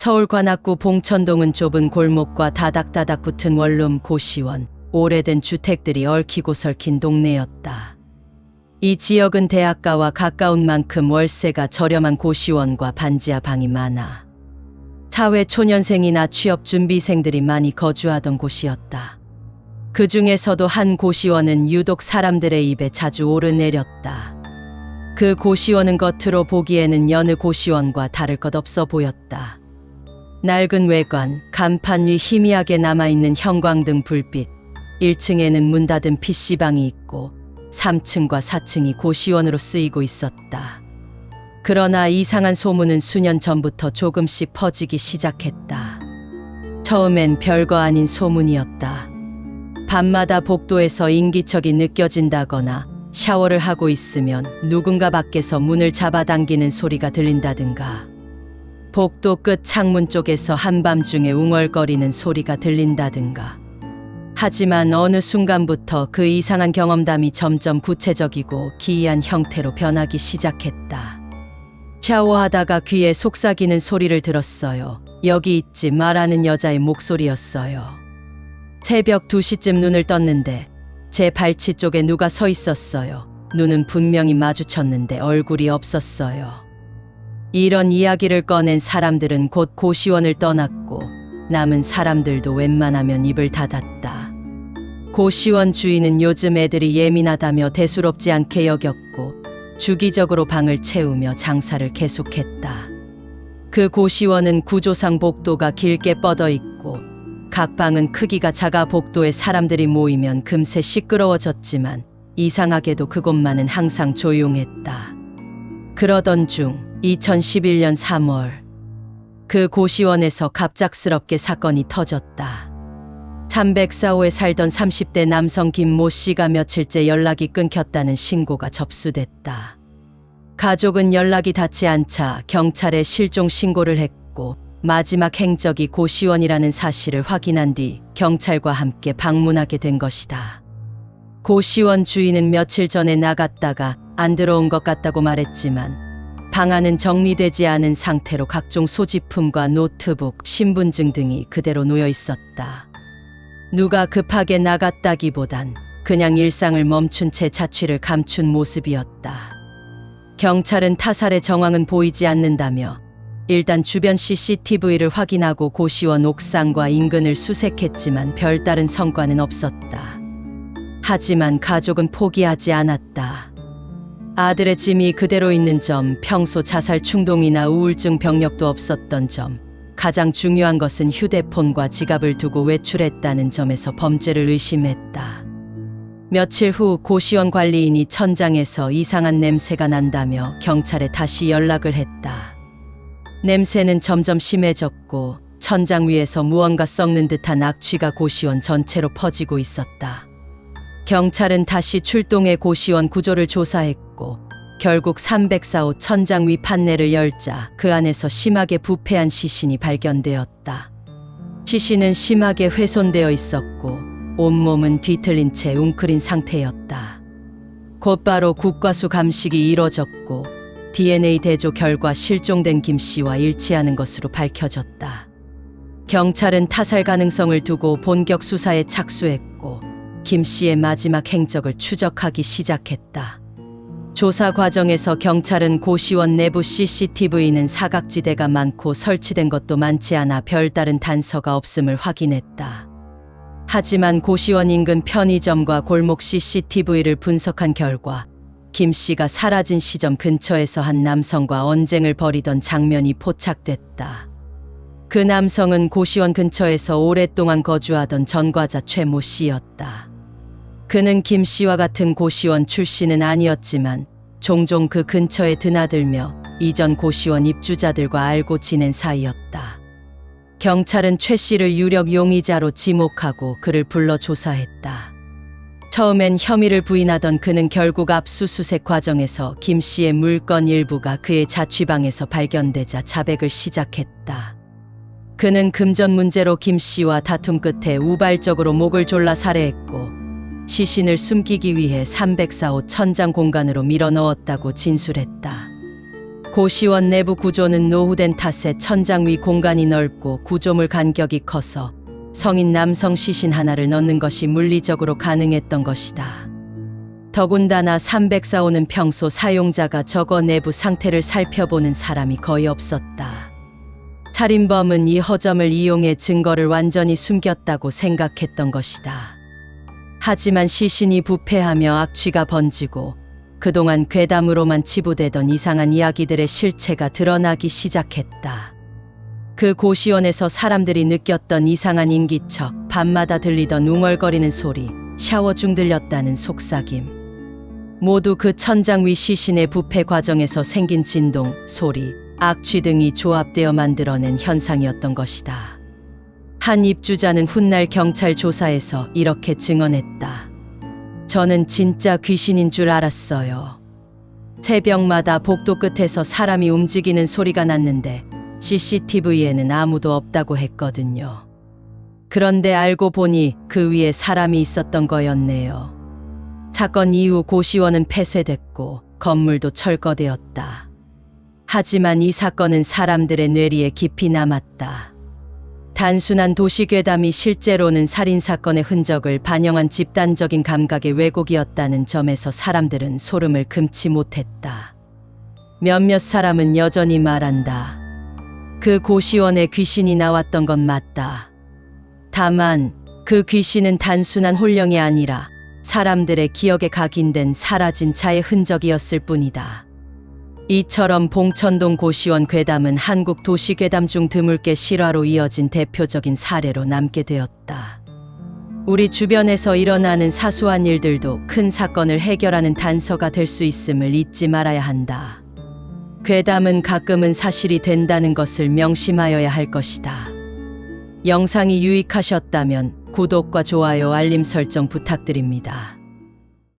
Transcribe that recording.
서울 관악구 봉천동은 좁은 골목과 다닥다닥 붙은 원룸 고시원, 오래된 주택들이 얽히고 설킨 동네였다. 이 지역은 대학가와 가까운 만큼 월세가 저렴한 고시원과 반지하 방이 많아 사회 초년생이나 취업 준비생들이 많이 거주하던 곳이었다. 그 중에서도 한 고시원은 유독 사람들의 입에 자주 오르내렸다. 그 고시원은 겉으로 보기에는 여느 고시원과 다를 것 없어 보였다. 낡은 외관, 간판 위 희미하게 남아있는 형광등 불빛, 1층에는 문 닫은 PC방이 있고 3층과 4층이 고시원으로 쓰이고 있었다. 그러나 이상한 소문은 수년 전부터 조금씩 퍼지기 시작했다. 처음엔 별거 아닌 소문이었다. 밤마다 복도에서 인기척이 느껴진다거나 샤워를 하고 있으면 누군가 밖에서 문을 잡아당기는 소리가 들린다든가, 복도 끝 창문 쪽에서 한밤중에 웅얼거리는 소리가 들린다든가. 하지만 어느 순간부터 그 이상한 경험담이 점점 구체적이고 기이한 형태로 변하기 시작했다. 샤워하다가 귀에 속삭이는 소리를 들었어요. 여기 있지 말하는 여자의 목소리였어요. 새벽 2시쯤 눈을 떴는데 제 발치 쪽에 누가 서 있었어요. 눈은 분명히 마주쳤는데 얼굴이 없었어요. 이런 이야기를 꺼낸 사람들은 곧 고시원을 떠났고 남은 사람들도 웬만하면 입을 닫았다. 고시원 주인은 요즘 애들이 예민하다며 대수롭지 않게 여겼고 주기적으로 방을 채우며 장사를 계속했다. 그 고시원은 구조상 복도가 길게 뻗어 있고 각 방은 크기가 작아 복도에 사람들이 모이면 금세 시끄러워졌지만 이상하게도 그곳만은 항상 조용했다. 그러던 중 2011년 3월 그 고시원에서 갑작스럽게 사건이 터졌다. 304호에 살던 30대 남성 김모 씨가 며칠째 연락이 끊겼다는 신고가 접수됐다. 가족은 연락이 닿지 않자 경찰에 실종 신고를 했고 마지막 행적이 고시원이라는 사실을 확인한 뒤 경찰과 함께 방문하게 된 것이다. 고시원 주인은 며칠 전에 나갔다가 안 들어온 것 같다고 말했지만 방 안은 정리되지 않은 상태로 각종 소지품과 노트북, 신분증 등이 그대로 놓여 있었다. 누가 급하게 나갔다기보단 그냥 일상을 멈춘 채 자취를 감춘 모습이었다. 경찰은 타살의 정황은 보이지 않는다며 일단 주변 CCTV를 확인하고 고시원 옥상과 인근을 수색했지만 별다른 성과는 없었다. 하지만 가족은 포기하지 않았다. 아들의 짐이 그대로 있는 점, 평소 자살 충동이나 우울증 병력도 없었던 점, 가장 중요한 것은 휴대폰과 지갑을 두고 외출했다는 점에서 범죄를 의심했다. 며칠 후 고시원 관리인이 천장에서 이상한 냄새가 난다며 경찰에 다시 연락을 했다. 냄새는 점점 심해졌고 천장 위에서 무언가 썩는 듯한 악취가 고시원 전체로 퍼지고 있었다. 경찰은 다시 출동해 고시원 구조를 조사했고 결국 304호 천장 위 판넬을 열자 그 안에서 심하게 부패한 시신이 발견되었다. 시신은 심하게 훼손되어 있었고 온몸은 뒤틀린 채 웅크린 상태였다. 곧바로 국과수 감식이 이뤄졌고 DNA 대조 결과 실종된 김 씨와 일치하는 것으로 밝혀졌다. 경찰은 타살 가능성을 두고 본격 수사에 착수했고 김 씨의 마지막 행적을 추적하기 시작했다. 조사 과정에서 경찰은 고시원 내부 CCTV는 사각지대가 많고 설치된 것도 많지 않아 별다른 단서가 없음을 확인했다. 하지만 고시원 인근 편의점과 골목 CCTV를 분석한 결과 김 씨가 사라진 시점 근처에서 한 남성과 언쟁을 벌이던 장면이 포착됐다. 그 남성은 고시원 근처에서 오랫동안 거주하던 전과자 최모 씨였다. 그는 김 씨와 같은 고시원 출신은 아니었지만 종종 그 근처에 드나들며 이전 고시원 입주자들과 알고 지낸 사이였다. 경찰은 최 씨를 유력 용의자로 지목하고 그를 불러 조사했다. 처음엔 혐의를 부인하던 그는 결국 압수수색 과정에서 김 씨의 물건 일부가 그의 자취방에서 발견되자 자백을 시작했다. 그는 금전 문제로 김 씨와 다툼 끝에 우발적으로 목을 졸라 살해했고 시신을 숨기기 위해 304호 천장 공간으로 밀어 넣었다고 진술했다. 고시원 내부 구조는 노후된 탓에 천장 위 공간이 넓고 구조물 간격이 커서 성인 남성 시신 하나를 넣는 것이 물리적으로 가능했던 것이다. 더군다나 304호는 평소 사용자가 저거 내부 상태를 살펴보는 사람이 거의 없었다. 살인범은 이 허점을 이용해 증거를 완전히 숨겼다고 생각했던 것이다. 하지만 시신이 부패하며 악취가 번지고 그동안 괴담으로만 치부되던 이상한 이야기들의 실체가 드러나기 시작했다. 그 고시원에서 사람들이 느꼈던 이상한 인기척, 밤마다 들리던 웅얼거리는 소리, 샤워 중 들렸다는 속삭임. 모두 그 천장 위 시신의 부패 과정에서 생긴 진동, 소리, 악취 등이 조합되어 만들어낸 현상이었던 것이다. 한 입주자는 훗날 경찰 조사에서 이렇게 증언했다. 저는 진짜 귀신인 줄 알았어요. 새벽마다 복도 끝에서 사람이 움직이는 소리가 났는데 CCTV에는 아무도 없다고 했거든요. 그런데 알고 보니 그 위에 사람이 있었던 거였네요. 사건 이후 고시원은 폐쇄됐고 건물도 철거되었다. 하지만 이 사건은 사람들의 뇌리에 깊이 남았다. 단순한 도시괴담이 실제로는 살인사건의 흔적을 반영한 집단적인 감각의 왜곡이었다는 점에서 사람들은 소름을 금치 못했다. 몇몇 사람은 여전히 말한다. 그 고시원에 귀신이 나왔던 건 맞다. 다만 그 귀신은 단순한 혼령이 아니라 사람들의 기억에 각인된 사라진 자의 흔적이었을 뿐이다. 이처럼 봉천동 고시원 괴담은 한국 도시괴담 중 드물게 실화로 이어진 대표적인 사례로 남게 되었다. 우리 주변에서 일어나는 사소한 일들도 큰 사건을 해결하는 단서가 될 수 있음을 잊지 말아야 한다. 괴담은 가끔은 사실이 된다는 것을 명심하여야 할 것이다. 영상이 유익하셨다면 구독과 좋아요, 알림 설정 부탁드립니다.